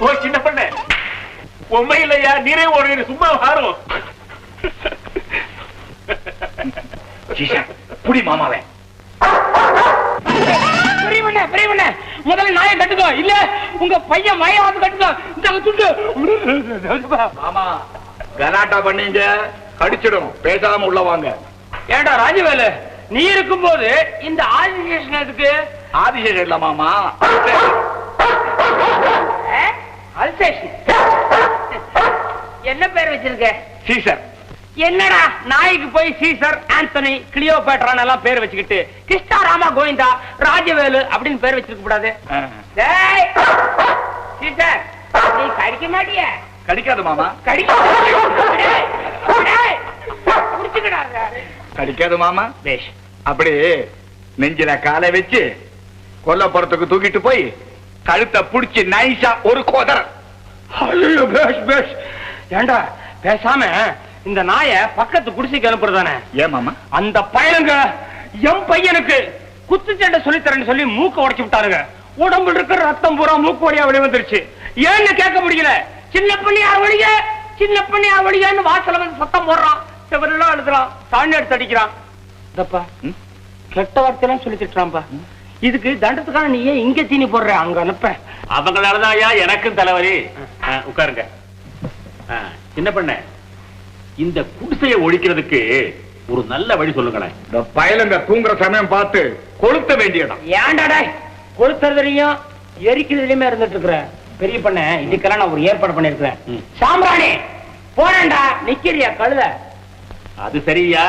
ஓ சின்ன பண்ண உண்மை இல்லையா, நீரே ஒரு சும்மா வாரும். புடி மாமாவே. முதல்ல நாயை கட்டுக்கோ, இல்ல உங்க பையன் மயாவது கட்டுக்கோ. மாமா கலாட்டா பண்ணீங்க, கடிச்சிடும். பேசாம உள்ள வாங்க. ஏண்டா ராஜவேலு, நீ இருக்கும் போது இந்த ஆதிசேஷன் எதுக்கு? ஆதிசேஷன் இல்ல மாமா, என்ன பேர் வச்சிருக்க? சீசர். என்னடா நாய்க்கு போய் சீசர், ஆந்தனி, கிளியோபேட்ரான் எல்லாம் பேர் வச்சுக்கிட்டு கிருஷ்ணா ராமா கோவிந்தா ராஜவேலு அப்படின்னு பேர் வச்சிருக்க கூடாது. சீசர் நீ கடிக்க மாட்டிய? கடிக்காது மாமா. கடிக்காது மாமா. அப்படி நெஞ்சில காலை வச்சு கொல்லப்புறத்துக்கு தூக்கிட்டு போய் கழுத்தை புடிச்சு நைசா ஒரு கோதர். ஏண்டா பேசாம இந்த நாய பக்கத்து குடிசைக்கு அனுப்புறதானே? ஏன் மாமா? அந்த பையனுங்க என் பையனுக்கு குத்துச்சண்டை சொல்லித்தரேன்னு சொல்லி மூக்க உடைச்சு விட்டாருங்க. உடம்புல இருக்கிற ரத்தம் பூரா மூக்கு வழியா வெளியே வந்துருச்சு. ஏன்னு கேட்க முடியல. சின்ன பண்ணியார் வழிய, சின்ன பண்ணியார் வழியான்னு வாசல வந்து சத்தம் போடுறான். செவரெல்லாம் எழுதுறான், சாணி எடுத்து அடிக்கிறான். கெட்ட வார்த்தையெல்லாம் சொல்லி திட்டுறான்பா. இதுக்கு தண்டத்துக்கான நீ ஏன் இங்க தீனி போடுற? அங்க அனுப்ப. அவங்களாலதான் ஐயா எனக்கும் தலைவலி. உட்காருங்க. சின்ன பண்ண, இந்த குடிசையை ஒழிக்கிறதுக்கு ஒரு நல்ல வழி சொல்லுங்களேன். இந்த பயலுங்க தூங்குற சமயம் பார்த்து கொளுத்த வேண்டியதான். ஏன்டாடா கொளுத்துறதுலயும் எரிக்கிறதுலயுமே இருந்துட்டு இருக்கிற பெரிய பண்ண, இதுக்கெல்லாம் நான் ஒரு ஏற்பாடு பண்ணிருக்கிறேன். சாம்பிராணி போறேன்டா. நிக்கிறியா கழுத? அது சரியா,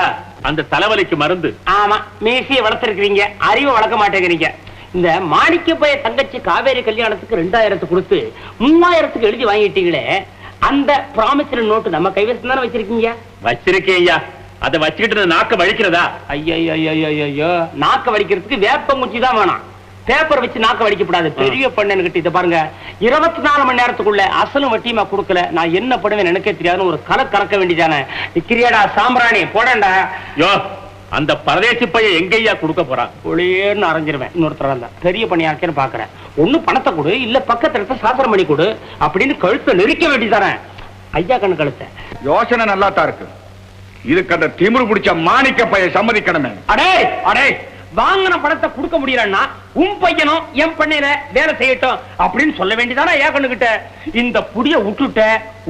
அந்த தலைவலிக்கு மருந்து. ஆமா, மீசிய வளர்த்திருக்கிறீங்க, அறிவை வளர்க்க மாட்டேங்கிறீங்க. இந்த மாணிக்க பைய தங்கச்சி காவேரி கல்யாணத்துக்கு 2000 கொடுத்து 3000 எழுதி வாங்கிட்டீங்களே, அந்த ப்ராமிசரி நோட்டு நம்ம கைவசம் தானே வச்சிருக்கீங்க? வச்சிருக்கேன் ஐயா. அதை வச்சுக்கிட்டு நாக்க வலிக்கிறதா? ஐயோ, நாக்க வலிக்கிறதுக்கு வேப்பங்குச்சி தான் வேணும். பேப்பர் வச்சு நாக்க வலிக்கப்படாது. பெரிய பண்ணு கிட்ட இதை பாருங்க, 24 மணி நேரத்துக்குள்ள அசலும் வட்டியுமா கொடுக்கல, நான் என்ன பண்ணுவேன் எனக்கே தெரியாதுன்னு ஒரு கலை கறக்க வேண்டியதானே. கிரியாடா சாம்பிராணி போடண்டா. யோ, அந்த பரதேசி பையன் எங்கய்யா கொடுக்க போறான்? ஒளியேன்னு அரைஞ்சிருவேன். இன்னொருத்தர தான் பெரிய பணியாக்கேன்னு பாக்குறேன். ஒண்ணு பணத்தை கொடு, இல்ல பக்கத்துல இருக்க சாஸ்திரம் பண்ணி கொடு அப்படின்னு கழுத்தை நெரிக்க வேண்டியதானே. ஐயா கண்ணு கழுத்த யோசனை நல்லா தான் இருக்கு. இதுக்கு அந்த திமிரு பிடிச்ச மாணிக்க பையன் சம்மதிக்கணுமே. அடே அடே, வாங்கின பணத்தை கொடுக்க முடியலன்னா உன் பையனும் என் பண்ணையில வேலை செய்யட்டும் அப்படின்னு சொல்ல வேண்டியதானே ஐயா கண்ணுகிட்ட. இந்த புடிய விட்டுட்ட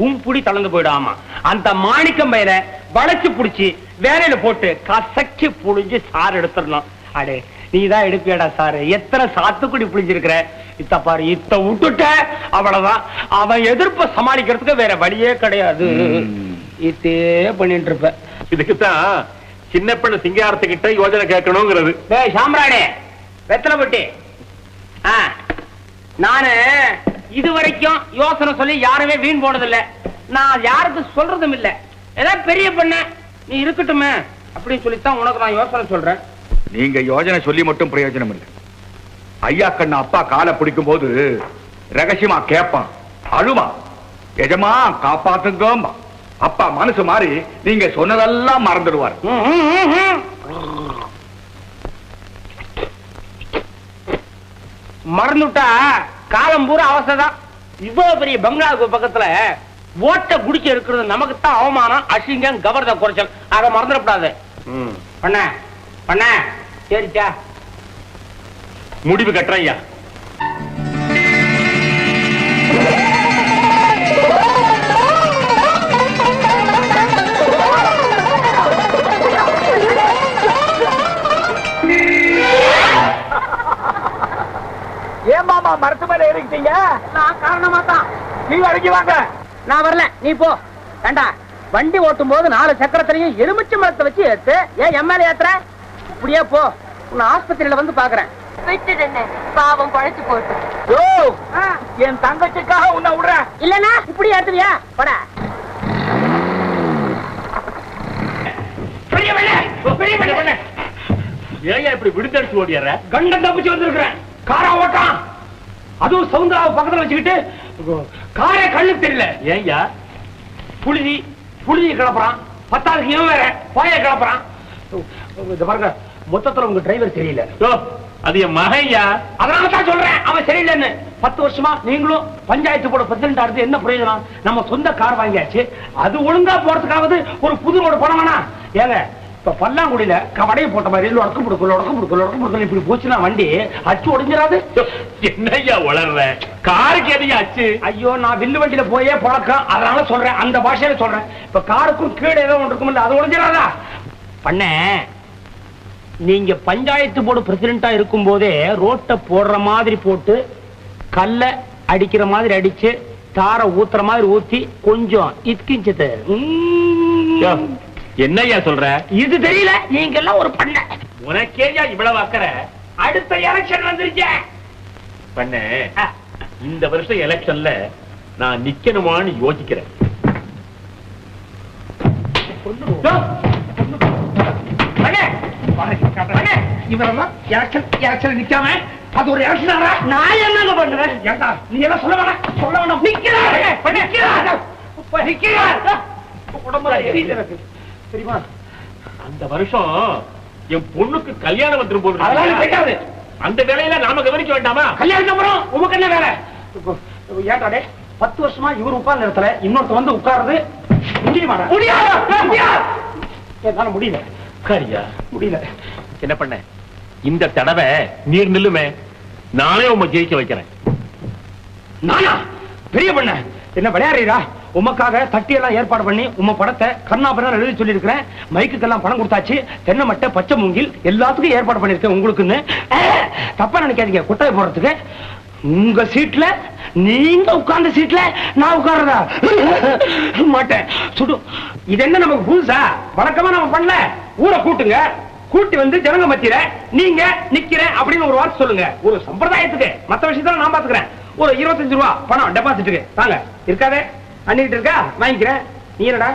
உன் புடி தளர்ந்து போயிடாமா. அந்த மாணிக்கம் பையனை வளைச்சு புடிச்சு வேலையில போட்டு கசக்கி புளிஞ்சு சாறு எடுத்துடலாம். அடே நீதான் எடுப்பியாடா சாரு? எத்தனை சாத்துக்குடி புளிஞ்சிருக்கிற. இத்த பாரு, இத்த விட்டுட்ட அவ்வளவுதான். அவன் எதிர்ப்ப சமாளிக்கிறதுக்கு வேற வழியே கிடையாது. இதே பண்ணிட்டு இருப்ப. இதுக்குத்தான் சின்ன பெண்ணு சிங்காரத்துக்கிட்ட யோஜனை கேட்கணுங்கிறது. சாம்ராணி வெத்தலை பட்டி, நானு இதுவரைக்கும் யோசனை சொல்லி யாருமே வீண் போனதில்லை. நான் யாருக்கு சொல்றதும் இல்லை. ஏதாவது பெரிய பண்ண நீ இருக்கட்டுமே அப்படின்னு சொல்லித்தான் உனக்கு நான் யோசனை சொல்றேன். நீங்க யோஜனை சொல்லி மட்டும் பிரயோஜனம் இல்லை. ஐயா கண்ணு அப்பா காலை பிடிக்கும் போது ரகசியமா கேட்பான், அழுமா, எஜமா காப்பாத்துங்க. அப்பா மனசு மாறி நீங்க சொன்னதெல்லாம் மறந்துடுவார். மறந்துட்டா காலம் பூரா அவசரம். இவ்வளவு பெரிய பங்களாவுக்கு பக்கத்துல ஓட்ட குடிக்க இருக்கிறது நமக்கு தான் அவமானம், அசிங்கம், கவர்த குறைச்சல். அதை மறந்துடக்கூடாது. பண்ண பண்ண சரிச்சா, முடிவு கட்டுறேன் ஐயா. ஏன் மாமா மரத்து மேல ஏறிக்கிட்டீங்க? நான் காரணமா தான். நீங்க அடங்கி வாங்க. நான் வரல, நீ போ. வேண்டா, வண்டி ஓட்டும் போது 4 சக்கரத்திலையும் எலுமிச்சை மரத்தை வச்சு ஏத்து. ஏன் எம்எல்ஏ ஏத்துற? இப்படியே போ, உன்னை ஆஸ்பத்திரியில வந்து பாக்குறேன். பாவம் பழைச்சு போட்டு என் தங்கச்சிக்காக உன்னை விடுறேன். இல்லனா இப்படி ஏத்துவியா? பட ஏன் இப்படி விடுதடிச்சு ஓடியார? கண்டம் தப்பிச்சு வந்திருக்கிறேன். காரா ஓட்டான், அதுவும் சவுந்தராவை பக்கத்துல வச்சுக்கிட்டு. காரே கண்ணுக்கு தெரியல. ஏன்யா? புழுதி கிளப்புறான். 10வது இவன் வேற பாய கிளப்புறான். பாருங்க, மொத்தத்துல உங்க டிரைவர் தெரியல. அது என் மகையா. அதனால தான் சொல்றேன் அவன் சரியில்லைன்னு. 10 வருஷமா நீங்களும் பஞ்சாயத்து போர்டு பிரசிடென்ட் ஆறது என்ன பிரயோஜனம்? நம்ம சொந்த கார் வாங்கியாச்சு, அது ஒழுங்கா போறதுக்காவது ஒரு புது ரோடு போன வேணா? ஏங்க இப்ப பல்லாங்குடியில கவடையை போட்ட மாதிரி உடக்கம் கொடுக்கல இப்படி போச்சுன்னா வண்டி அச்சு உடைஞ்சிடாது? என்னையா வளர்ற? காருக்கு எதையா அச்சு? ஐயோ, நான் வில்லு வண்டியில போயே பழக்கம், அதனால சொல்றேன், அந்த பாஷையில சொல்றேன். இப்ப காருக்கும் கீழே ஏதோ ஒன்று இருக்கும், அது உடைஞ்சிடாதா? பண்ண நீங்க பஞ்சாயத்து போர்டு பிரசிடென்டா இருக்கும் போதே ரோட்டை போடுற மாதிரி போட்டு, கல்ல அடிக்கிற மாதிரி அடிச்சு, தார ஊத்துற மாதிரி ஊத்தி கொஞ்சம் இத்கிஞ்சது. என்னையா சொல்ற? இது தெரியல, நீங்க எல்லாம் ஒரு பண்ண. உனக்கேயா இவ்வளவு அக்கறை? அடுத்த எலெக்ஷன் வந்துருச்சு. பண்ண இந்த வருஷம் எலெக்ஷன்ல நான் நிக்கணுமான்னு யோசிக்கிறேன். இவரெல்லாம் எலெக்ஷன் நிக்காம அது ஒரு எலெக்ஷன். நான் என்னங்க பண்ணுவேன்? நீ எல்லாம் சொல்ல வேணாம். தெரியுமா, அந்த வருஷம் என் பொண்ணுக்கு கல்யாணம் வந்துரும் போது. அதெல்லாம் அந்த வேலையில நாம கவனிக்க வேண்டாமா? கல்யாணம் அப்புறம் உமக்கு என்ன வேலை? ஏன்டாடே 10 வருஷமா இவர் உட்கார்ந்த இடத்துல இன்னொருத்த வந்து உட்கார்றது முடியுமாடா? என்னால முடியல. சரியா முடியல. என்ன பண்ண? இந்த தடவை நீர் நில்லுமே, நானே உங்க ஜெயிக்க வைக்கிறேன். நானா? பெரிய பண்ண என்ன விளையாடுறீரா? உமக்காக தட்டி எல்லாம் ஏற்பாடு பண்ணி உம படத்தை கண்ணாபுரம் எழுதி சொல்லி இருக்கிறேன். மைக்குக்கெல்லாம் பணம் கொடுத்தாச்சு. தென்னை மட்டை, பச்சை மூங்கில் எல்லாத்துக்கும் ஏற்பாடு பண்ணிருக்கேன் உங்களுக்குன்னு. தப்பா நினைக்காதீங்க. குட்டாய் போடுறதுக்கு உங்க சீட்ல, நீங்க உட்கார்ந்த சீட்ல நான் உட்கார்றதா மாட்டேன். சுடு. இது என்ன நமக்கு புதுசா? வழக்கமா நம்ம பண்ணல. ஊரை கூட்டுங்க, கூட்டி வந்து ஜனங்க மத்தியில நீங்க நிக்கிறேன் அப்படின்னு ஒரு வார்த்தை சொல்லுங்க. ஒரு சம்பிரதாயத்துக்கு. மத்த விஷயத்துல நான் பாத்துக்கிறேன். ஒரு 25 ரூபா பணம் டெபாசிட்டுக்கு தாங்க. இருக்காதே? அண்ணிட்டு இருக்கா? வாங்கிக்கிறேன். நீ என்னடா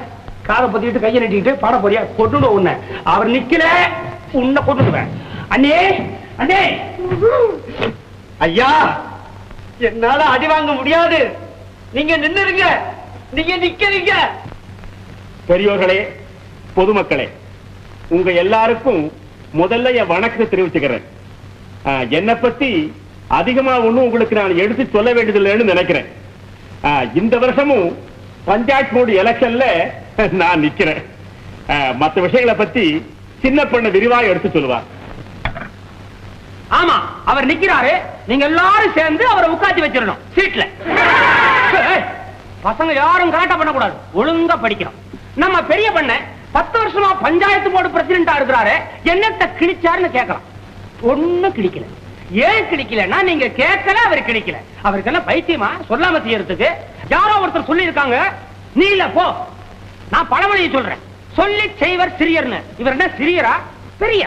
காதை பத்திட்டு கையை நட்டிக்கிட்டு பாட போறியா? கொண்டு உன்ன. அவர் நிக்கல, உன்னை கொண்டுடுவேன். அண்ணே அண்ணே, ஐயா என்னால அடி வாங்க முடியாது. நீங்க நின்னுருங்க, நீங்க நிக்கிறீங்க. பெரியோர்களே, பொதுமக்களே, உங்க எல்லாருக்கும் முதல்ல என் வணக்கத்தை தெரிவிச்சுக்கிறேன். என்னை பத்தி அதிகமா ஒண்ணும் உங்களுக்கு நான் எடுத்து சொல்ல வேண்டியதில்லைன்னு நினைக்கிறேன். இந்த வருஷமும் பஞ்சாயத்து போர்டு எலெக்ஷன்ல நான் நிக்கிறேன். மற்ற விஷயங்களை பத்தி சின்ன பண்ண விரிவா எடுத்து சொல்லுவார். ஆமா, அவர் நிக்கிறாரு. நீங்க எல்லாரும் சேர்ந்து அவரை உட்காந்து வச்சிடணும் சீட்ல. பசங்க யாரும் கரெக்டா பண்ணக்கூடாது, ஒழுங்கா படிக்கணும். நம்ம பெரிய பண்ண 10 வருஷமா பஞ்சாயத்து போர்டு பிரசிடென்டா இருக்கிறாரு. என்னத்தை கிழிச்சாருன்னு கேட்கலாம். ஒண்ணும் கிழிக்கல. ஏன் கிழிக்கலன்னா நீங்க கேட்கல, அவர் கிழிக்கல. அவருக்கு என்ன பைத்தியமா சொல்லாம செய்யறதுக்கு? யாரோ ஒருத்தர் சொல்லி இருக்காங்க, நீ இல்ல போ. நான் பழமொழியை சொல்றேன், சொல்லி செய்வர் சிறியர்னு. இவர் என்ன சிறியரா? பெரிய.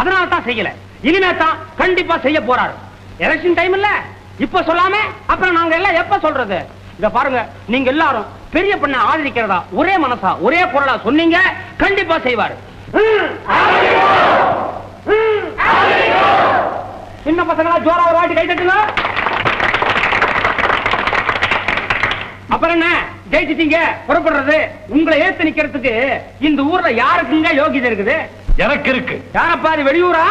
அதனால தான் செய்யல. இனிமே தான் கண்டிப்பா செய்ய போறாரு. எலெக்ஷன் டைம் இல்ல, இப்ப சொல்லாம அப்புறம் நாங்க எல்லாம் எப்ப சொல்றது? இத பாருங்க, நீங்க எல்லாரும் பெரிய பண்ண ஆதரிக்கிறதா ஒரே மனசா ஒரே குரலா சொன்னீங்க, கண்டிப்பா செய்வாரு. சின்ன பசங்களா ஜோரா ஒரு வாட்டி கை தட்டுங்க. அப்புறம் என்ன, ஜெயிச்சிட்டீங்க, புறப்படுறது. உங்களை ஏத்து நிக்கிறதுக்கு இந்த ஊர்ல யாருக்குங்க யோகிதை இருக்குது? எனக்கு இருக்கு. யாரப்பா அது? வெளியூரா?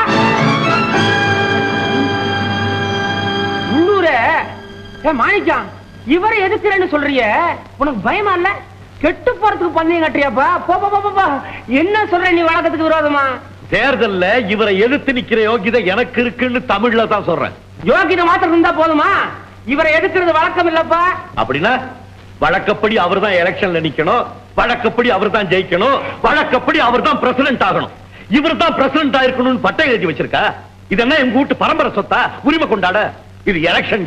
உள்ளூர? மாணிக்கம், இவரை எதுக்குறேன்னு சொல்றிய? உனக்கு பயமா இல்ல? கெட்டு போறதுக்கு பந்தயம் கட்டுறியாப்பா? போ. என்ன சொல்ற நீ வழக்கத்துக்கு விரோதமா? தேர்தல்ல இவரை எதிர்த்து நிக்கிற யோகிதை எனக்கு இருக்குன்னு தமிழ்ல தான் சொல்றேன். யோகிதை மாத்திரம் இருந்தா போதுமா? இவரை எதிர்க்கிறது வழக்கம் இல்லப்பா. அப்படின்னா வழக்கப்படி அவர் தான் எலெக்ஷன்ல நிக்கணும், வழக்கப்படி அவர் தான் ஜெயிக்கணும், வழக்கப்படி அவர் தான் பிரசிடென்ட் ஆகணும். இவர் தான் பிரசிடென்ட் ஆயிருக்கணும்னு பட்டம் எழுதி வச்சிருக்கா. இது என்ன எங்க வீட்டு பரம்பரை சொத்தா? உரிமை கொண்டாட? இது எலெக்ஷன்.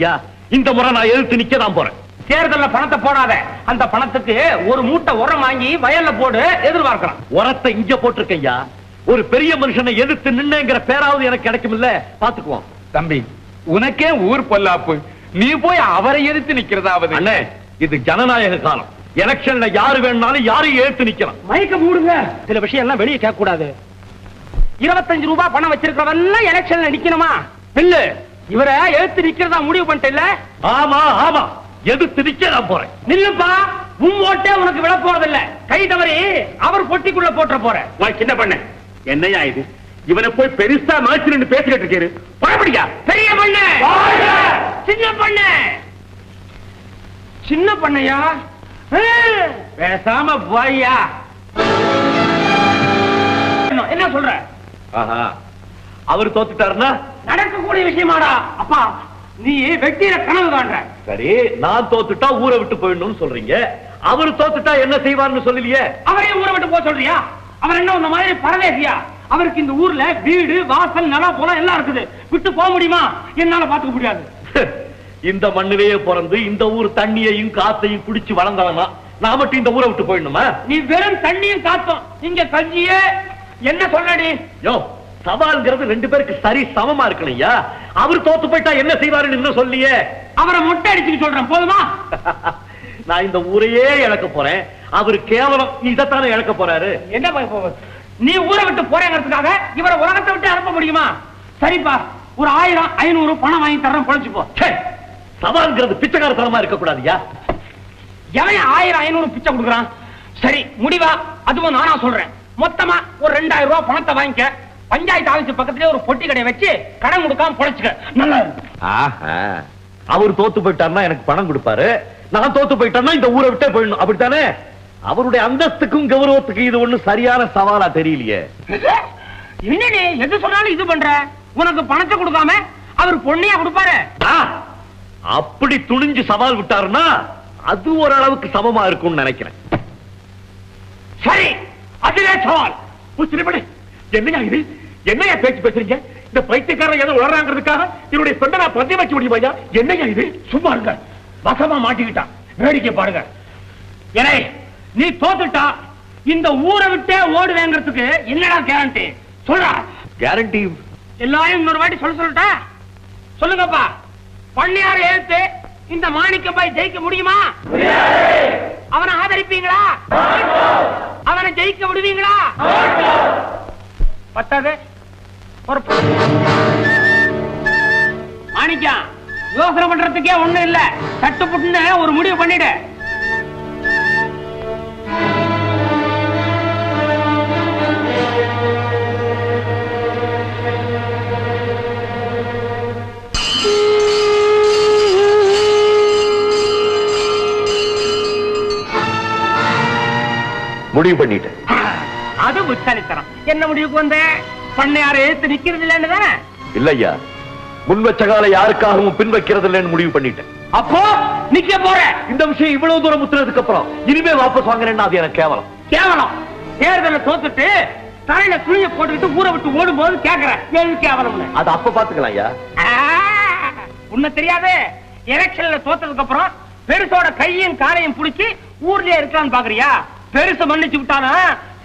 இந்த முறை நான் எதிர்த்து நிக்க தான் போறேன். தேர்தல்ல பணத்தை போடாத. அந்த பணத்துக்கு ஒரு மூட்டை உரம் வாங்கி வயல்ல போடு, எதிர்பார்க்கலாம். உரத்தை இங்க போட்டிருக்கையா. ஒரு பெரிய மனுஷனை எதிர்த்து நின்னுங்கிற பேராவது எனக்கு கிடைக்கும் இல்ல? பாத்துக்குவோம். தம்பி, உனக்கே ஊர் பொல்லாப்பு, நீ போய் அவரை எதிர்த்து நிக்கிறதாவது? அண்ணே, இது ஜனநாயக காலம். எலெக்ஷன்ல யாரு வேணாலும் யாரையும் எதிர்த்து நிக்கலாம். மைக்க மூடுங்க. சில விஷயம் எல்லாம் வெளியே கேட்க கூடாது. 25 ரூபாய் பணம் வச்சிருக்கிறவெல்லாம் எலெக்ஷன்ல நிக்கணுமா? இல்ல, இவரை எதிர்த்து நிக்கிறதா முடிவு பண்ணிட்டல? ஆமா ஆமா, எதிர்த்து நிக்க நான் போறேன். நில்லுப்பா, உன் ஓட்டே உனக்கு விழ போறதில்ல. கை தவறி அவர் பொட்டிக்குள்ள போட்ட போற. சின்ன பண்ண, என்னையா இது? இவனை போய் பெருசா மனுஷன் பேசிக்கிட்டு இருக்காரு. பழப்படியா பெரிய பண்ண சின்ன பண்ண சின்ன பண்ணையா பேசாம போய்யா. என்ன சொல்ற? அவர் தோத்துட்டாருன்னா நடக்கக்கூடிய விஷயமாடா. அப்பா நீ வெட்டியில கனவு காண்ற. சரி, நான் தோத்துட்டா ஊரை விட்டு போயிடணும்னு சொல்றீங்க, அவர் தோத்துட்டா என்ன செய்வார்னு சொல்லலையே. அவரே ஊரை விட்டு போக சொல்றியா? அவர் என்ன இந்த மாதிரி பரதேசியா? அவருக்கு இந்த ஊர்ல வீடு வாசல் நிலம் போல எல்லாம் இருக்குது. விட்டு போக முடியுமா? என்னால பாத்துக்க முடியாது. இந்த மண்ணிலேயே பிறந்து இந்த ஊர் தண்ணியையும் காத்தையும் குடிச்சு வளர்ந்தவனா நான் மட்டும் இந்த ஊரை விட்டு போயிடணுமா? நீ வெறும் தண்ணியும் காத்தும் இங்க கஞ்சியே என்ன சொல்லடி? யோ, சவால்ங்கிறது ரெண்டு பேருக்கு சரி சமமா இருக்கணையா. அவர் தோத்து போயிட்டா என்ன செய்வாருன்னு இன்னும் சொல்லியே. அவரை மொட்டை அடிச்சுட்டு சொல்றேன், போதுமா? நான் இந்த ஊரையே இழக்க போறேன், அவரு கேவலம் இதைத்தானே இழக்க போறாரு. என்ன நீ ஊரை விட்டு போறேங்கிறதுக்காக இவரை உலகத்தை விட்டு அனுப்ப முடியுமா? சரிப்பா, ஒரு 1000 500 பணம் வாங்கி தர்றேன், பொழைச்சு போ. சவால்ங்கிறது பிச்சைக்காரத்தனமா இருக்க கூடாதுயா. எவன் 1000 500 பிச்சை கொடுக்குறான்? சரி, முடிவா அதுவும் நானா சொல்றேன். மொத்தமா ஒரு 2000 ரூபாய் பணத்தை வாங்கிக்க. பஞ்சாயத்து ஆபீஸ் பக்கத்திலே ஒரு பொட்டி கடையை வச்சு கடன் கொடுக்காம பொழைச்சுக்க. நல்லா அவர் தோத்து போயிட்டாருன்னா எனக்கு பணம் கொடுப்பாரு, நான் தோத்து போயிட்டேன்னா இந்த ஊரை விட்டே போயிடணும், அப்படித்தானே? அவருடைய அந்தஸ்துக்கும் கௌரவத்துக்கும் இது ஒண்ணு சரியான சவாலா தெரியலையே. என்ன நீ எது சொன்னாலும் இது பண்ற? உனக்கு பணத்தை கொடுக்காம அவர் பொண்ணையா கொடுப்பாரு? அப்படி துணிஞ்சு சவால் விட்டாருன்னா அது ஓரளவுக்கு சமமா இருக்கும்னு நினைக்கிறேன். சரி, அதுவே சவால். என்னையா இது? என்னையா பேச்சு பேசுறீங்க? இந்த பைத்தியக்காரன் ஏதோ உளறாங்கிறதுக்காக என்னுடைய ஃப்ரெண்டை நான் பந்தயம் வைக்க முடியுமா? என்னையா இது? சும்மா இருங்க, வசமா மாட்டிக்கிட்டான். வேடிக்கை பாருங்க. ஏனே, நீ தோத்துட்டா இந்த ஊரை விட்டே ஓடுவேங்கிறதுக்கு என்னடா கேரண்டி? சொல்றா. கேரண்டி எல்லாரும் இன்னொரு வாட்டி சொல்லட்டா? சொல்லுங்கப்பா. பண்ணையார எழுத்து இந்த மாணிக்கபாய் ஜெயிக்க முடியுமா? அவனை ஆதரிப்பீங்களா? அவனை ஜெயிக்க விடுவீங்களா? பத்தாது மாணிக்கம், யோசனை பண்றதுக்கே ஒண்ணும் இல்ல. சட்டு புட்டுன்னு ஒரு முடிவு பண்ணிடு. முடிவு பண்ணிட்டேன். அது புத்தாலித்தனம். என்ன முடிவுக்கு வந்த? பண்ணையார எழுத்து நிக்கிறது இல்லன்னு தானே? இல்லையா, முன் வச்ச கால யாருக்காகவும் பின் வைக்கிறது இல்லைன்னு முடிவு பண்ணிட்டேன். அப்போ நிக்க போற? இந்த விஷயம் இவ்வளவு தூரம் முத்துனதுக்கு அப்புறம் இனிமே வாபஸ் வாங்குறேன்னா அது எனக்கு கேவலம். கேவலம்? தேர்தல தோத்துட்டு தலையில துணியை போட்டுக்கிட்டு ஊரை விட்டு ஓடும் போது கேக்குறேன், எது கேவலம்? அது அப்ப பாத்துக்கலாம் ஐயா. உன்ன தெரியாது. எலெக்ஷன்ல தோத்ததுக்கு அப்புறம் பெருசோட கையும் காலையும் புடிச்சு ஊர்லயே இருக்கலாம்னு பாக்குறியா? பெருசு மன்னிச்சு விட்டானா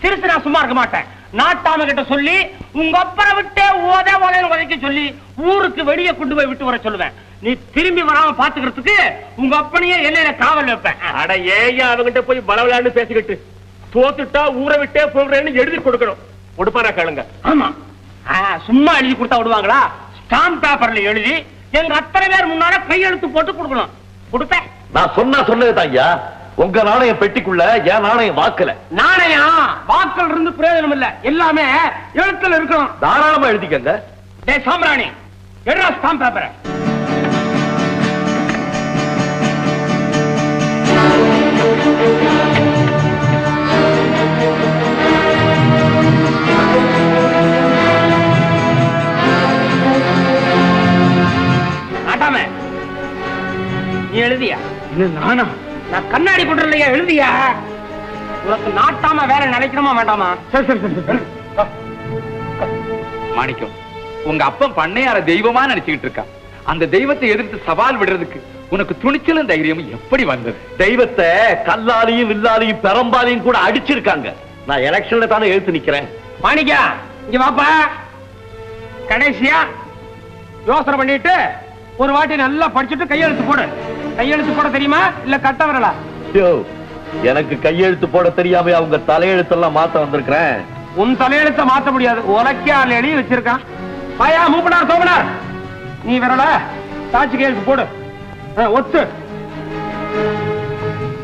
சிறுசு நான் சும்மா இருக்க மாட்டேன். நாட்டாம கிட்ட சொல்லி உங்க அப்பரை விட்டே ஓதேன்னு உதைக்க சொல்லி ஊருக்கு வெளியே கொண்டு போய் விட்டு வர சொல்லுவேன். நீ திரும்பி வராம பாத்துக்கிறதுக்கு உங்க அப்பனையே எல்லையில காவல் வைப்பேன். அட ஏயா அவங்கிட்ட போய் பலவலான்னு பேசிக்கிட்டு தோத்துட்டா ஊரை விட்டே போகிறேன்னு எழுதி கொடுக்கணும். கொடுப்பாரா கேளுங்க. ஆமா, சும்மா எழுதி கொடுத்தா விடுவாங்களா? ஸ்டாம்ப் பேப்பர்ல எழுதி எங்க அத்தனை பேர் முன்னால கையெழுத்து போட்டு கொடுக்கணும். கொடுப்பேன். நான் சொன்னதுதான் ஐயா. உங்க நாணயம் பெட்டிக்குள்ள என் நாணயம் வாக்கல. நாணயம் வாக்கல் இருந்து பிரயோஜனம் இல்ல, எல்லாமே எழுத்துல இருக்கணும். தாராளமா எழுதிக்கங்க. டேய் சாம்ராணி, எடுறா ஸ்டாம்ப் பேப்பரை. நாட்டாம நீ எழுதியா? நானா? நான் கண்ணாடி போட்டுலையா எழுதியா? உனக்கு நாட்டாம வேற நினைக்கணுமா வேண்டாமா? சரி சரி சரி சரி. மாணிக்கம், உங்க அப்பன் பண்ணையார தெய்வமா நினைச்சுக்கிட்டு இருக்கா. அந்த தெய்வத்தை எதிர்த்து சவால் விடுறதுக்கு உனக்கு துணிச்சலும் தைரியமும் எப்படி வந்தது? தெய்வத்தை கல்லாலையும் வில்லாலையும் பெரம்பாலையும் கூட அடிச்சிருக்காங்க. நான் எலெக்ஷன்ல தானே எழுத்து நிக்கிறேன். மாணிக்கா, இங்க வாப்பா. கடைசியா யோசனை பண்ணிட்டு ஒரு வாட்டி நல்லா படிச்சுட்டு கையெழுத்து போடு. கையெழுத்து போட தெரியுமா இல்ல கட்ட வரலா? எனக்கு கையெழுத்து போட தெரியாம அவங்க தலையெழுத்தெல்லாம் மாத்த வந்திருக்கிறேன். உன் தலையெழுத்த மாத்த முடியாது. உலக்கே ஆள் எழுதி வச்சிருக்கான். பாயா மூப்பனார் சோமனார், நீ வரல சாட்சி கையெழுத்து போடு. ஒத்து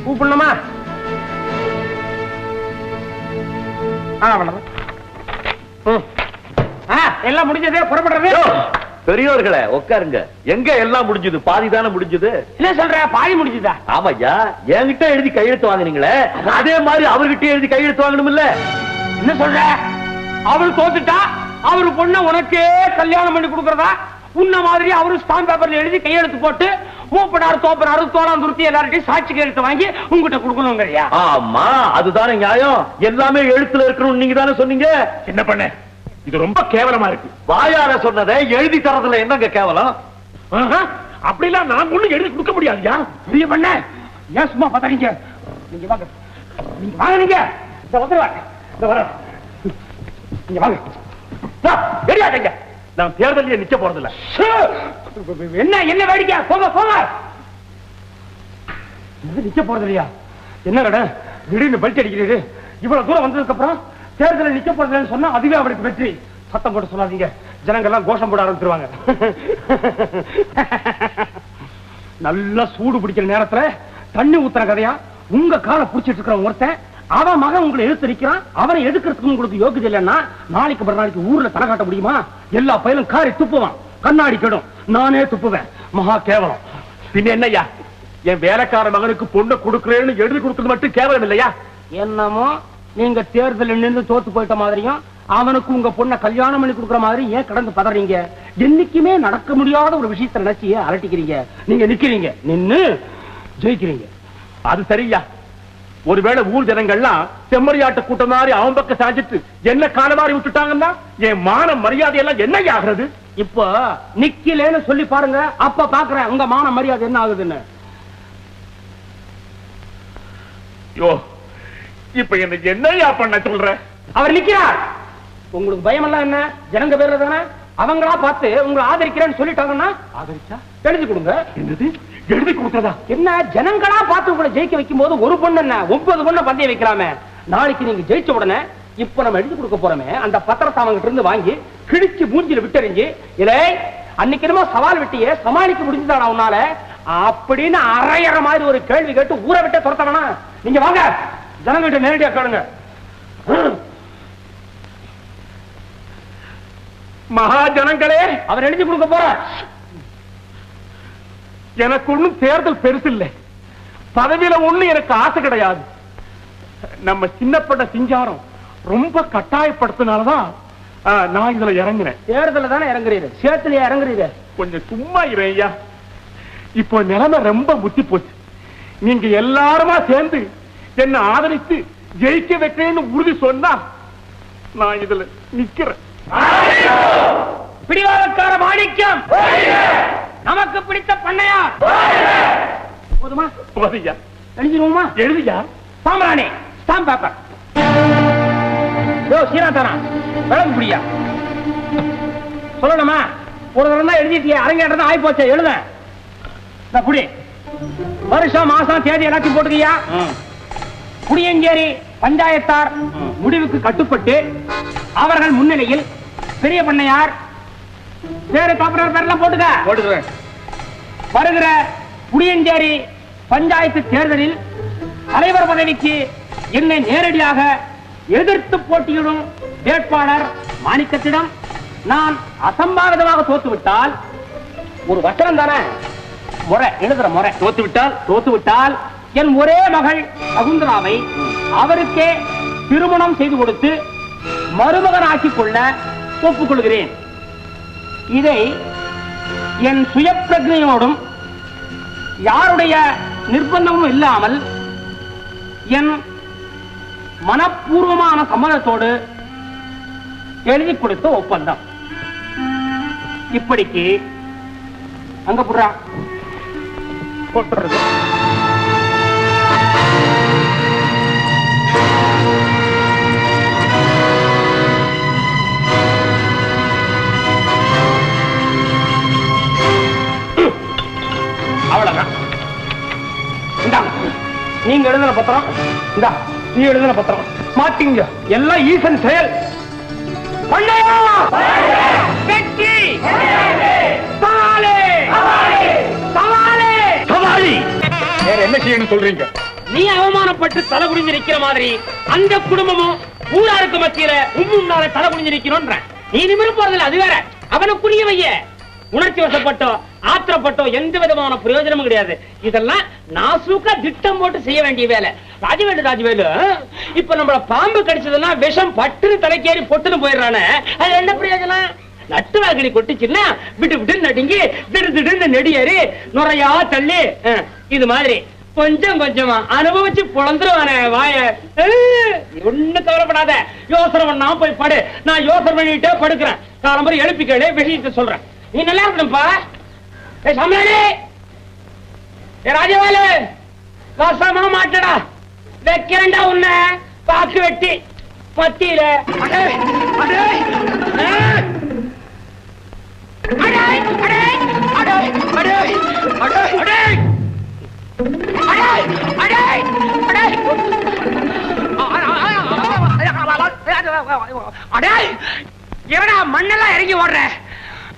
கூப்பிடணுமா? எல்லாம் முடிஞ்சதே புறப்படுறது. பெரியோர்களே உட்காருங்க. எங்க எல்லாம் முடிஞ்சது? பாதிதானே முடிஞ்சது. என்ன சொல்ற? பாதி முடிஞ்சுதா? ஆமாய்யா, என்கிட்ட எழுதி கையெழுத்து வாங்குனீங்களே, அதே மாதிரி அவர்கிட்ட எழுதி கையெழுத்து வாங்கணும் இல்ல? என்ன சொல்ற? அவரு தோத்துட்டா அவரு பொண்ண உனக்கே கல்யாணம் பண்ணி கொடுக்கறதா? உன்ன மாதிரி அவரு ஸ்டாம்ப் பேப்பர்ல எழுதி கையெழுத்து போட்டு மூப்பனாரு தோப்பனாரு தோளாம் துருத்தி எல்லார்ட்டையும் சாட்சி கையெழுத்து வாங்கி உங்ககிட்ட கொடுக்கணுங்கறியா? ஆமா, அதுதானே நியாயம். எல்லாமே எழுத்துல இருக்கணும் நீங்க தானே சொன்னீங்க. என்ன பண்ண? இது ரொம்ப கேவலமா இருக்கு. வாயார சொன்னதை எழுதி தரதுல என்னங்க கேவலம்? அப்படிலாம் நான் ஒண்ணு எழுதி கொடுக்க முடியாதுயா. பெரிய பண்ண ஏன் சும்மா பதறீங்க? நீங்க வாங்க, நீங்க வாங்க, நீங்க இந்த வந்துருவாங்க. இந்த வர நீங்க வாங்க. தெரியாதீங்க, நான் தேர்தலில் நிக்க போறதில்ல. என்ன என்ன வேடிக்கை? போங்க போங்க. நிக்க போறது இல்லையா? என்ன கடை திடீர்னு பல்ட்டி அடிக்கிறது? இவ்வளவு தூரம் வந்ததுக்கு அப்புறம் தேர்தலில் நிக்க போறதுன்னு சொன்னா அதுவே அவருக்கு வெற்றி. சத்தம் போட்டு சொல்லாதீங்க, ஜனங்க எல்லாம் கோஷம் போட ஆரம்பிச்சிருவாங்க. நல்லா சூடு பிடிக்கிற நேரத்துல தண்ணி ஊத்துற கதையா உங்க காலை புடிச்சிட்டு இருக்கிற ஒருத்தன் அவன் மகன் உங்களை எதிர்த்து நிக்கிறான். அவனை எதுக்கிறதுக்கு உங்களுக்கு யோகியதை இல்லைன்னா நாளைக்கு மறுநாளைக்கு ஊர்ல தலை காட்ட முடியுமா? எல்லா பயிலும் காரி துப்புவான், கண்ணாடி கெடும், நானே துப்புவேன். மகா கேவலம். பின்ன என்னய்யா, என் வேலைக்கார மகனுக்கு பொண்ணு கொடுக்கிறேன்னு எழுதி கொடுக்கிறது மட்டும் கேவலம் இல்லையா? என்னமோ நீங்க தேர்தலில் நின்று தோத்து போயிட்ட மாதிரியும் அவனுக்கு உங்க பொண்ணை கல்யாணம் பண்ணி கொடுக்குற மாதிரி ஏன் கடந்து பதறீங்க? என்னைக்குமே நடக்க முடியாத ஒரு விஷயத்தை நினைச்சு அலட்டிக்கிறீங்க. நீங்க நிக்கிறீங்க, நின்னு ஜெயிக்கிறீங்க. அது சரியா? ஒருவேளை ஊர் ஜனங்கள்லாம் செம்மறியாட்டு கூட்டம் மாதிரி அவன் பக்கம் சாஞ்சிட்டு என்ன கால மாதிரி விட்டுட்டாங்கன்னா என் மான மரியாதை எல்லாம் என்ன ஆகுறது? இப்போ நிக்கலேன்னு சொல்லி பாருங்க, அப்ப பாக்குறேன் உங்க மான மரியாதை என்ன ஆகுதுன்னு. யோ, இப்ப எனக்கு என்னையா பண்ண சொல்ற? அவர் நிக்கிறார். உங்களுக்கு பயம் எல்லாம் என்ன? ஜனங்க பேர்ல தானே. அவங்களா பார்த்து உங்களை ஆதரிக்கிறேன்னு சொல்லிட்டாங்கன்னா ஆதரிச்சா எழுதி கொடுங்க. என்னது எழுதி கொடுத்ததா? என்ன ஜனங்களா பார்த்து உங்களை ஜெயிக்க வைக்கும் போது ஒரு பொண்ணு என்ன 9 பொண்ணை பந்தயம் வைக்கலாமே. நாளைக்கு நீங்க ஜெயிச்ச உடனே இப்ப நம்ம எழுதி கொடுக்க போறோமே அந்த பத்திரத்தை அவங்கிட்ட இருந்து வாங்கி கிழிச்சு மூஞ்சில விட்டறிஞ்சு, இல்லை அன்னைக்கு என்னமோ சவால் விட்டியே சமாளிக்க முடிஞ்சுதாடா உன்னால அப்படின்னு அரையற மாதிரி ஒரு கேள்வி கேட்டு ஊரை விட்ட துரத்த வேணாம். நீங்க வாங்க, ஜனங்கிட்ட நேரடியா கேளுங்க. மகாஜனங்களே, அவர் எழுதி கொடுக்க போற. எனக்கு ஒண்ணும் தேர்தல் பெருசு இல்லை, பதவியில ஒண்ணு எனக்கு ஆசை கிடையாது. நம்ம சின்னப்பட்ட சிங்காரம் ரொம்ப கட்டாயப்படுத்தினாலதான் நான் இதுல இறங்குறேன். தேர்தல தானே இறங்குறீரு, சேத்துல இறங்குறீரு. கொஞ்சம் சும்மா ஐயா. இப்போ நிலைமை ரொம்ப முத்தி போச்சு. நீங்க எல்லாருமா சேர்ந்து என்ன ஆதரித்து ஜெயிக்க வைக்கிறேன்னு உறுதி சொன்னா நான் இதுல நிக்கிறேன். பிடிவாதக்கார மாணிக்கம், நமக்கு பிடித்த பண்ணையா. போதுமா? போதையா? எழுதிடுவோமா? எழுதியா? சாம்பிராணி ஸ்டாம்ப் பேப்பர். யோ சீராதானா விளக்கு பிடியா சொல்லணுமா? ஒரு தடவை தான் எழுதிட்டிய, அரங்கேற்றம் ஆகி போச்சு. எழுத புடி, வருஷம் மாசம் தேதி எல்லாத்தையும் போட்டுக்கியா. புடியஞ்சேரி பஞ்சாயத்தார் முடிவுக்கு கட்டுப்பட்டு அவர்கள் முன்னிலையில் பெரிய பண்ணையார் பேரு காப்பனர் பேரெல்லாம் போட்டுக்க. வருகிற புடியஞ்சேரி பஞ்சாயத்து தேர்தலில் தலைவர் பதவிக்கு என்னை நேரடியாக எதிர்த்து போட்டியிடும் வேட்பாளர் மாணிக்கத்திடம் நான் அசம்பாவிதமாக தோத்துவிட்டால், ஒரு வசனம் தானே முறை எழுதுற முறை, தோத்துவிட்டால் என் ஒரே மகள் சகுந்தராவை அவருக்கே திருமணம் செய்து கொடுத்து மருமகன் ஆக்கிக் கொள்ள ஒப்புக்கொள்கிறேன். இதை என் சுய பிரஜையோடும் யாருடைய நிர்பந்தமும் இல்லாமல் என் மனப்பூர்வமான சம்மதத்தோடு எழுதி கொடுத்த ஒப்பந்தம். இப்படிக்கு அங்க புறா போட்டுறது. அவ்வளவுதான். நீங்க எழுதின பத்திரம் இந்தா, நீ எழுதின பத்திரம் மாட்டீங்க. எல்லாம் ஈசன் செயல். வேற என்ன செய்யணும் சொல்றீங்க? நீ அவமானப்பட்டு தலை குடிஞ்சு நிக்கிற மாதிரி அந்த குடும்பமும் ஊராருக்கு மத்தியில முன்னால தலை குடிஞ்சு நிக்கிறோன்ற நீ நிமிர போறதில்ல, அது வேற. அவனை புரிய வைய. உணர்ச்சி வசப்பட்டோ ஆத்திரப்பட்டோ எந்த விதமான பிரயோஜனமும் கிடையாது. இதெல்லாம் நாசூக்கா திட்டம் போட்டு செய்ய வேண்டிய வேலை. ராஜவேலு இப்ப நம்மள பாம்பு கடிச்சதுன்னா விஷம் பட்டு தலைக்கேறி பொட்டுன்னு போயிடுறானே, அது என்ன பிரயோஜனம்? நட்டு வாகனி கொட்டுச்சுன்னா விட்டு விட்டு நடுங்கி திடு நெடியேறி நுறையா தள்ளி இது மாதிரி கொஞ்சம் கொஞ்சமா அனுபவிச்சு பொழந்துருவானே வாய. ஒண்ணு கவலைப்படாத, யோசனை பண்ணா போய் படு. நான் யோசனை பண்ணிட்டே படுக்கிறேன். காலம்பரம் எழுப்பி கேளு, விஷயத்தை சொல்றேன். நீ நல்லா இருக்கணும்பா. சம்பளி ராஜவேலு வசமா மாட்டடா, வைக்கிறேன்டா உன்ன பாக்கு வெட்டி மத்தியில. என்னடா மண்ணெல்லாம் இறங்கி ஓடுற?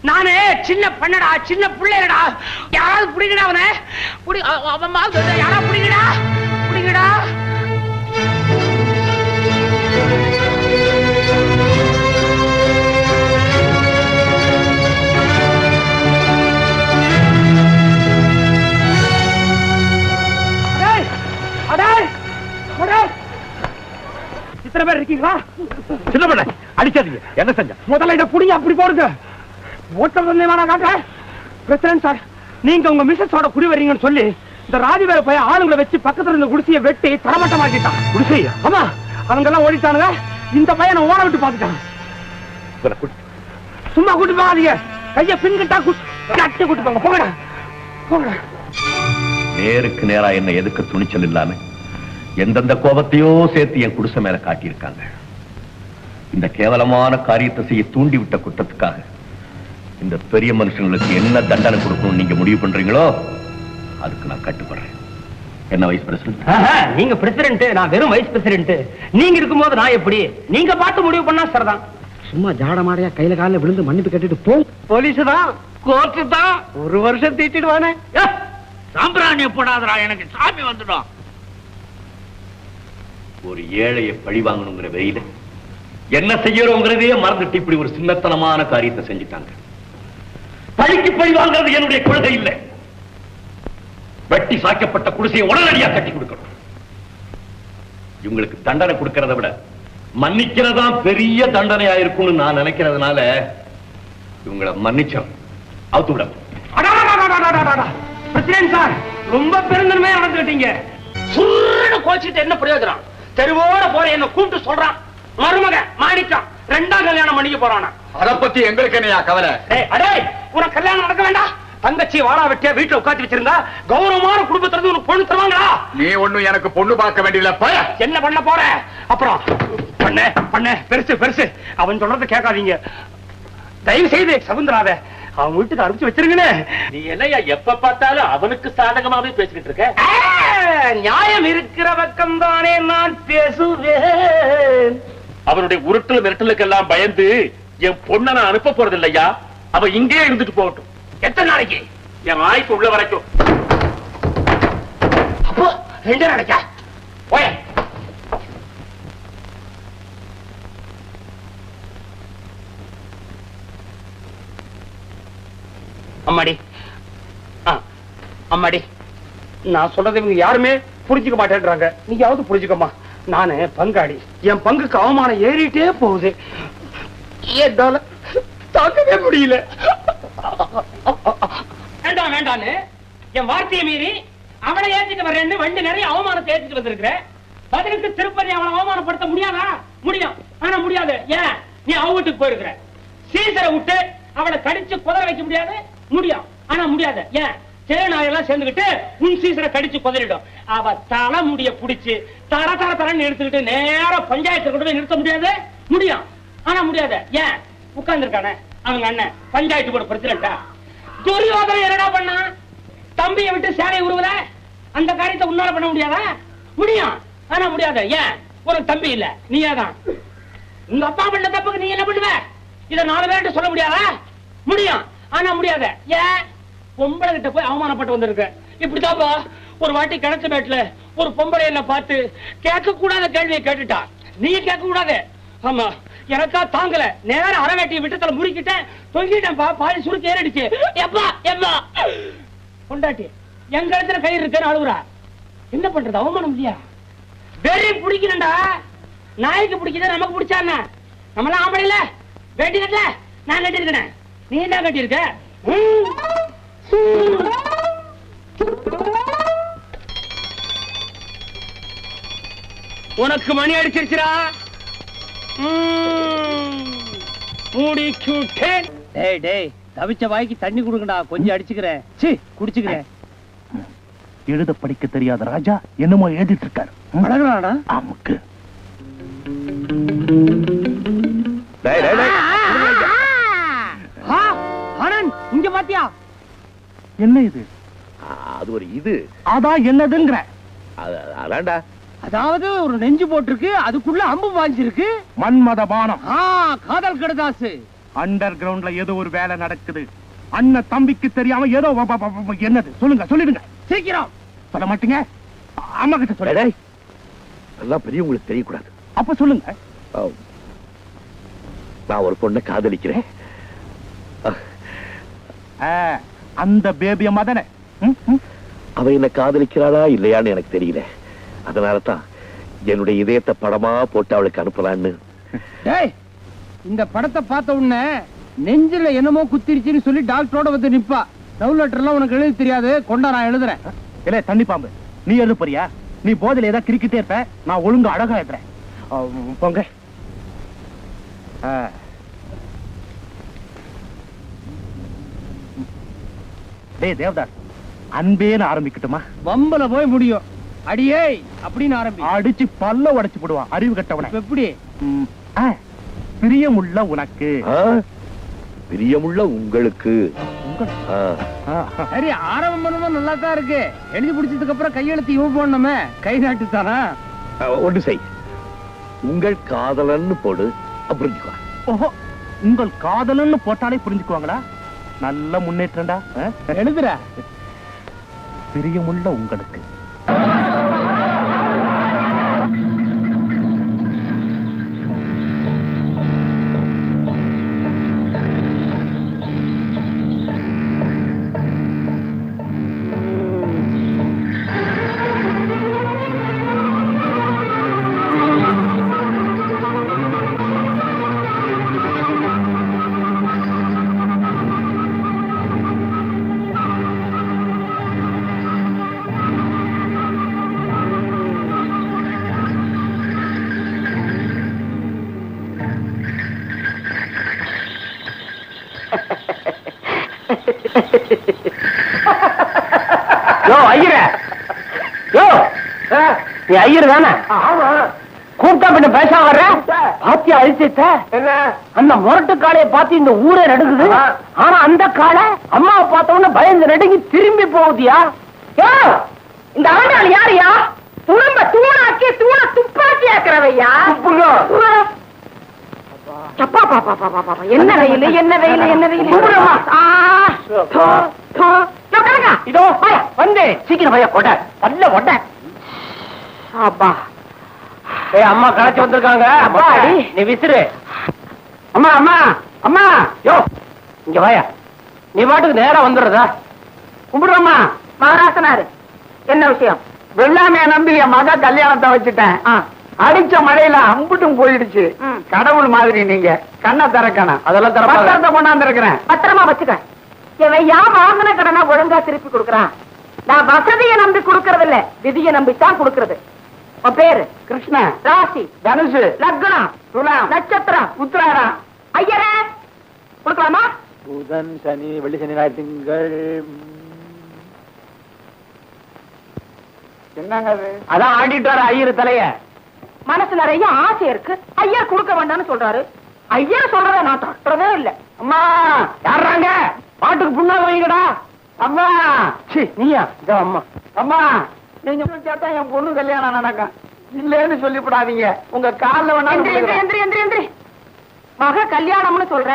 நானு சின்ன பண்ணடா, சின்ன பிள்ளைடா. யாராவது புடிங்கடா அவனை. யாராவது புடிங்கடா, புடிங்கடா. இத்தனை பேர் இருக்கீங்களா? சின்ன பண்ண அடிக்காதீங்க. என்ன செஞ்ச? முதல்ல இதை புடிங்க, அப்படி போடுங்க. ஓட்டம் காட்டுறேன். பிரசிடன்ட் சார், நீங்க உங்க மிஸ்ஸஸோட குடி வரீங்கன்னு சொல்லி இந்த ராஜவேல போய் ஆளுங்களை வச்சு பக்கத்துல இருந்த குடிசையை வெட்டி தரமட்டமாக்கிட்டான். குடிசையா? ஆமா, அவங்க எல்லாம் ஓடிட்டானுங்க. இந்த பையனை ஓட விட்டு பாத்துட்டான். சும்மா கூட்டு போகாதீங்க, கைய பின்கிட்டா கட்டி கூட்டு போங்க. போங்கடா போங்கடா. நேருக்கு நேரா என்ன எதுக்கு துணிச்சல் இல்லாம எந்தெந்த கோபத்தையோ சேர்த்து என் குடிசை மேல காட்டியிருக்காங்க. இந்த கேவலமான காரியத்தை செய்ய தூண்டி விட்ட குற்றத்துக்காக இந்த பெரிய மனுஷங்களுக்கு என்ன தண்டனை கொடுக்கணும் நீங்க முடிவு பண்றீங்களோ அதுக்கு நான் கட்டுப்படுறேன். என்ன வைஸ் பிரசிடென்ட்? நீங்க பிரசிடென்ட், நான் வெறும் வைஸ் பிரசிடென்ட். நீங்க இருக்கும்போது நான் எப்படி? நீங்க பார்த்து முடிவு பண்ணா சரிதான். சும்மா ஜாட மாடையா கையில காலில் விழுந்து மன்னிப்பு கட்டிட்டு போ. போலீஸ் தான், கோர்ட்டு தான், ஒரு வருஷம் தீட்டிடுவானே. சாம்பிராணிய போடாதரா, எனக்கு சாமி வந்துடும். ஒரு ஏழையை பழி வாங்கணுங்கிற வெயில என்ன செய்யறோங்கிறதே மறந்துட்டு இப்படி ஒரு சின்னத்தனமான காரியத்தை செஞ்சுட்டாங்க. பழிக்கு பழி வாங்குறது என்னுடைய கொள்கை இல்லை. வெட்டி சாய்க்கப்பட்ட குடிசையை உடனடியாக கட்டி கொடுக்கணும். இவங்களுக்கு தண்டனை கொடுக்கறத விட மன்னிக்கிறதா பெரிய தண்டனையா இருக்கும்னு நான் நினைக்கிறதுனால இவங்களை மன்னிச்சோம் அவுத்து விட. பிரசிடென்ட் சார், ரொம்ப பெருந்தன்மையா நடந்துட்டீங்க. சுருன்னு கோச்சிட்டு என்ன பிரயோஜனம்? தெருவோட போற என்ன கூப்பிட்டு சொல்றான் மருமக மாணிக்கம் ரெண்டாம் கல்யாணம் பண்ணிக்க போறானா. அத பத்தி எங்களுக்கு என்னையா கவலை? அடே, உனக்கு கல்யாணம் நடக்க வேண்டாம். தங்கச்சி வாழா வெட்டியா வீட்டுல உட்காந்து வச்சிருந்தா கௌரவமான குடும்பத்திலிருந்து உனக்கு பொண்ணு தருவாங்களா? நீ ஒண்ணும் எனக்கு பொண்ணு பார்க்க வேண்டியல. என்ன பண்ண போற? அப்புறம் பண்ண பெருசு பெருசு அவன் சொல்றதை கேட்காதீங்க. தயவு செய்து சகுந்தராத அவன் வீட்டுக்கு அனுப்பிச்சு வச்சிருங்கன்னு. நீ என்னையா எப்ப பார்த்தாலும் அவனுக்கு சாதகமாவே பேசிக்கிட்டு இருக்க? நியாயம் இருக்கிற பக்கம் தானே நான் பேசுவேன். அவனுடைய உருட்டல் மிரட்டலுக்கெல்லாம் பயந்து என் பொண்ணை நான் அனுப்ப போறது இல்லையா. அவ இங்கே இருந்துட்டு போகட்டும். எத்தனை நாளைக்கு? என் ஆய்ப்பு உள்ள வரைக்கும். அப்போ 2 நாளைக்கா? போய அம்மாடி, அம்மாடி, நான் சொல்றது இவங்க யாருமே புரிஞ்சுக்க மாட்டேன்றாங்க. நீயாவது புரிஞ்சுக்கமா. நானு பங்காளி, என் பங்குக்கு அவமானம் ஏறிட்டே போகுது. என்னால தாக்கவே முடியல. வேண்டாம் வேண்டான்னு என் வார்த்தையை மீறி அவனை ஏற்றிட்டு வரேன்னு வண்டி நிறைய அவமானத்தை ஏற்றிட்டு வந்திருக்கிற. பதிலுக்கு திருப்பதி அவனை அவமானப்படுத்த முடியாதா? முடியும், ஆனா முடியாது. ஏன்? நீ அவ வீட்டுக்கு போயிருக்கிற. சீசரை விட்டு அவளை கடிச்சு குதிரை வைக்க முடியாது? முடியும், ஆனா முடியாது. ஏன்? சேனாயெல்லாம் சேர்ந்துகிட்டு உன் சீசரை கடிச்சு குதிரிடும். அவ தலை முடிய புடிச்சு தர தர தரன்னு எடுத்துக்கிட்டு நேரா பஞ்சாயத்து கொண்டு போய் நிறுத்த முடியாது? முடியும், ஆனா முடியாது. ஏன்? உட்கார்ந்து இருக்கானே அவங்க அண்ணன் பஞ்சாயத்து போர்டு பிரசிடென்டா. துரியோதனை என்னடா பண்ணா? தம்பியை விட்டு சேனை உருவல. அந்த காரியத்தை உன்னால பண்ண முடியாதா? முடியும், ஆனா முடியாது. ஏன்? ஒரு தம்பி இல்ல, நீயாதான். உங்க அப்பா பண்ண தப்புக்கு நீ என்ன பண்ணுவ? இத 4 பேர்கிட்ட சொல்ல முடியாதா? முடியும், ஆனா முடியாது. ஏன்? பொம்பளை கிட்ட போய் அவமானப்பட்டு வந்திருக்க. இப்படித்தாப்பா ஒரு வாட்டி கிணத்து மேட்ல ஒரு பொம்பளை என்ன பார்த்து கேட்க கூடாத கேள்வியை கேட்டுட்டா. நீ கேட்க கூடாது. ஆமா, எனக்கா தாங்கல, நேர அரவேட்டி விட்டத்துல முறிக்கிட்டேன், தொங்கிட்டேன், பாதி சுருக்கு ஏறிடுச்சு. எப்பா எப்பா கொண்டாட்டி எங்க இடத்துல கயிறு இருக்குன்னு அழுகுறா. என்ன பண்றது, அவமானம் இல்லையா? வெறி பிடிக்கணும்டா. நாய்க்கு பிடிக்குது, நமக்கு பிடிச்சா என்ன? நம்மளாம் ஆம்பளை இல்ல, வேட்டி கட்டல, நான் கட்டி இருக்கேன், நீ என்ன கட்டி இருக்க? உனக்கு மணி அடிச்சிருச்சுடா. டேய் டேய், தவிச்ச வாய்க்கு தண்ணி குடுங்கடா, கொஞ்சம் அடிச்சுக்கிறேன், சி குடிச்சுக்கிறேன். எழுத படிக்க தெரியாத ராஜா என்னமோ எழுதிட்டு இருக்காரு. அழகாடா அமுக்கு. இங்க பாத்தியா? என்ன இது? அது ஒரு இது. அதான் என்னதுங்கிற? அதான்டா. அதாவது ஒரு நெஞ்சு போட்டிருக்கு, அதுக்குள்ள அம்பு பாஞ்சிருக்கு. மன்மத பானம். காதல் கடுதாசு. அண்டர் கிரவுண்ட்ல ஏதோ ஒரு வேலை நடக்குது. அண்ணன் தம்பிக்கு தெரியாம ஏதோ என்னது சொல்லுங்க, சொல்லிடுங்க சீக்கிரம். சொல்ல மாட்டீங்க? அம்மா கிட்ட சொல்ல. எல்லாம் பெரியவங்களுக்கு தெரியக்கூடாது. அப்ப சொல்லுங்க. நான் ஒரு பொண்ணை காதலிக்கிறேன். அந்த பேபிய மதன அவ என்ன காதலிக்கிறாளா இல்லையான்னு எனக்கு தெரியல. அதனாலதான் என்னுடைய இதயத்தை படமா போட்டு அவளுக்கு அனுப்பலான்னு. இந்த படத்தை பார்த்த உடனே நெஞ்சில என்னமோ குத்திருச்சுன்னு சொல்லி டாக்டரோட வந்து நிப்பா. லவ் லெட்டர் எல்லாம் உனக்கு எழுத தெரியாது, கொண்டா நான் எழுதுறேன். இல்ல தண்ணி பாம்பு, நீ எழுத போறியா? நீ போதில ஏதாவது கிரிக்கிட்டே இருப்ப, நான் ஒழுங்கா அழகா எழுதுறேன். போங்க. டேய் தேவதாஸ், அன்பேன்னு ஆரம்பிக்கட்டுமா? வம்பல போய் முடியும். அடியே அப்படின்னு ஆரம்பி. அடிச்சு பல்ல உடைச்சு போடுவான் அறிவு கட்டவன. எப்படி? பிரியமுள்ள உனக்கு. பிரியமுள்ள உங்களுக்கு. சரி, ஆரம்பம் பண்ணும்போது நல்லா தான் இருக்கு. எழுதி பிடிச்சதுக்கு அப்புறம் கையெழுத்து இவ போடணுமே, கை நாட்டுத்தானா? ஒன்று செய், உங்கள் காதலன்னு போடு, புரிஞ்சுக்குவா. ஓஹோ, உங்கள் காதலன்னு போட்டாலே புரிஞ்சுக்குவாங்களா? நல்ல முன்னேற்றம்டா. எழுதுற. பிரியமுள்ள உங்களுக்கு. நீ ஐயர் தானே? கூப்பிட்டா பின்ன பேச வர்ற? பாத்தியா அழிச்சிட்ட? அந்த முரட்டு காளைய பார்த்து இந்த ஊரே நடுக்குது. ஆனா அந்த காளை அம்மாவை பார்த்த உடனே பயந்து நடுங்கி திரும்பி போகுதியா? இந்த ஆண்டாள் யாரையா? துணம்ப தூணாக்கி தூண துப்பாக்கி ஆக்குறவையா? என்ன வெயில், என்ன வெயில், என்ன வெயில். இதோ வந்து சீக்கிரம் பைய கொட பல்ல கொட. அப்பா, அம்மா களைச்சு வந்திருக்காங்க. நீ விசிறு. அம்மா அம்மா அம்மா, யோ இங்க வாயா. நீ பாட்டுக்கு நேரா வந்துடுறதா? கும்பிடுறம்மா. மகாராசனாரு, என்ன விஷயம்? வெள்ளாமைய நம்பி என் மக கல்யாணத்தை வச்சுட்டேன். அடிச்ச மழையில அம்புட்டும் போயிடுச்சு. கடவுள் மாதிரி நீங்க கண்ணை திறக்கணும். அதெல்லாம் திறப்ப கொண்டாந்து இருக்கிறேன். பத்திரமா வச்சுக்க. இவன் யா வாங்கின கடனா ஒழுங்கா திருப்பி கொடுக்கறான். நான் வசதியை நம்பி கொடுக்கறது இல்ல, விதியை நம்பித்தான் கொடுக்கறது. உன் பேரு? கிருஷ்ண. ராசி? தனுசு. லக்னம்? துலாம். நட்சத்திரம்? உத்திராடம். ஐயரே கொடுக்கலாமா? புதன், சனி, வெள்ளி, சனி, ஞாயிறு, திங்கள். என்னங்க அதான் ஆடிட்டு வர ஐயர் தலைய. மனசு நிறைய ஆசை இருக்கு, ஐயர் கொடுக்க வேண்டாம்னு சொல்றாரு. ஐயர் சொல்றத நான் தட்டுறதே இல்ல. அம்மா யாருறாங்க? பாட்டுக்கு புண்ணாக வைங்கடா. அம்மா நீயா? அம்மா அம்மா, நீங்க சேர்த்தா என் பொண்ணு கல்யாணம் நடக்கும். இல்லன்னு சொல்லிவிடாதீங்க. உங்க கால்ல வேணா. மக கல்யாணம்னு சொல்ற,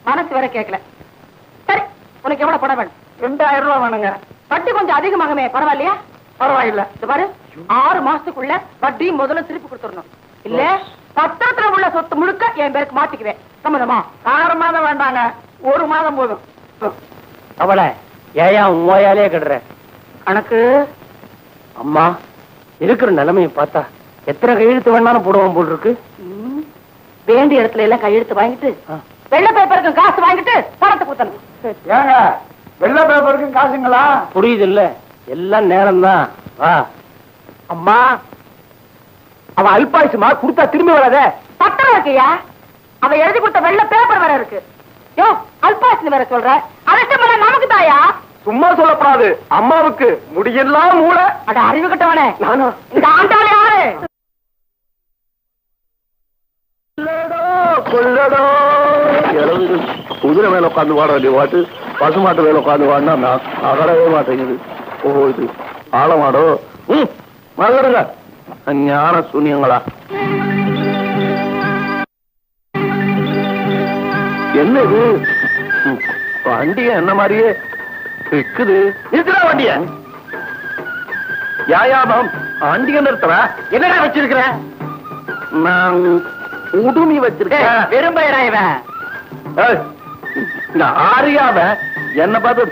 மனசு வேற கேட்கல. சரி, உனக்கு எவ்வளவு பணம் வேணும்? 2000 ரூபாய் வேணுங்க. வட்டி கொஞ்சம் அதிகமாகவே, பரவாயில்லையா? பரவாயில்ல. பாரு, 6 மாசத்துக்குள்ள வட்டி முதல்ல திருப்பி கொடுத்துடணும். இல்ல பத்திரத்துல உள்ள சொத்து முழுக்க என் பேருக்கு மாத்திக்குவேன். சம்மதமா? 6 மாதம் வேண்டாங்க, 1 மாதம் போதும். அவளை ஏயா உண்மையாலே கடுற கணக்கு? அம்மா இருக்கிற நிலைமையை பார்த்தா எத்தனை கையெழுத்து வேணாலும் போடுவோம் போல் இருக்கு. வேண்டிய இடத்துல எல்லாம் கையெழுத்து வாங்கிட்டு வெள்ளை பேப்பருக்கு காசு வாங்கிட்டு பணத்தை கொடுத்தணும். ஏங்க வெள்ளை பேப்பருக்கு காசுங்களா? புரியுது இல்ல, எல்லாம் நேரம் தான். அம்மா அவ அல்பாயுசுமா, கொடுத்தா திரும்பி வராத. பத்திரம் இருக்கியா? அவ எழுதி கொடுத்த வெள்ளை பேப்பர் வேற இருக்கு. யோ, அல்பாசினி வேற சொல்ற, அரசு நமக்கு தாயா? சும்மா சொல்லப்படாது, அம்மாவுக்கு முடியெல்லாம் மூளை. அட அறிவு கட்டவனே, நானும் இந்த ஆண்டாளே யாரு? கொள்ளடோ குதிரை மேல உட்காந்து வாட வேண்டிய பாட்டு பசுமாட்டு மேல உட்காந்து வாடினா அகடவே மாட்டேங்குது. ஓ, இது ஆழமாடோ. மறந்துடுங்க ஞான சூன்யங்களா. என்ன இது வண்டிய என்ன மாதிரியே இருக்குது? இருக்கிற வண்டிய யாயாபம் வண்டிய நிறுத்துற என்னடா வச்சிருக்கிற? நான் உடுமி வச்சிருக்கேன். வெறும்பயரா இவன். ஆரியாவ என்ன பார்த்து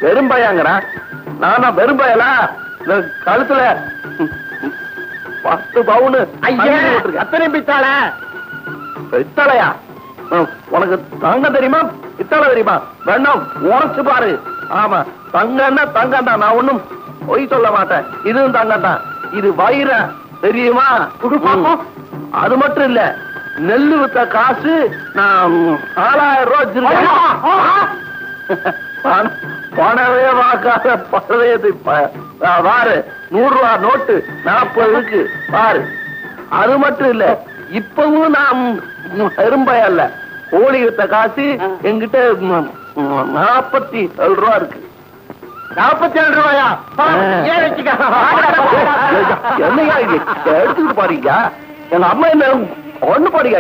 வெறும்பயாங்கிறான். நானா வெறும்பயலா? கழுத்துல 10 பவுனு அத்தனை பித்தாள பித்தளையா? உனக்கு தங்கம் தெரியுமா பித்தளை தெரியுமா? வேண்டாம் உரைச்சு பாரு. ஆமா, தங்கம்னா தங்கம் தான், நான் ஒண்ணும் பொய் சொல்ல மாட்டேன். இதுவும் தங்கம் தான். இது வைர தெரியுமா? அது மட்டும் இல்ல, நெல்லு வித்த காசு நான் 4000 ரூபாய் வச்சிருக்கேன். பணவே வாக்காத பழையது பாரு. 100 ரூபாய் நோட்டு 40 இருக்கு பாரு. அது மட்டும் இல்ல, இப்பவும் நான் எறும்பையல்ல, கோழி வித்த காசு என்கிட்ட 47 ரூபா இருக்கு. 47 ரூபாயா? என்னையா இது எடுத்துட்டு பாருங்க. எங்க அம்மா என்ன ஒண்ணு பாருங்க.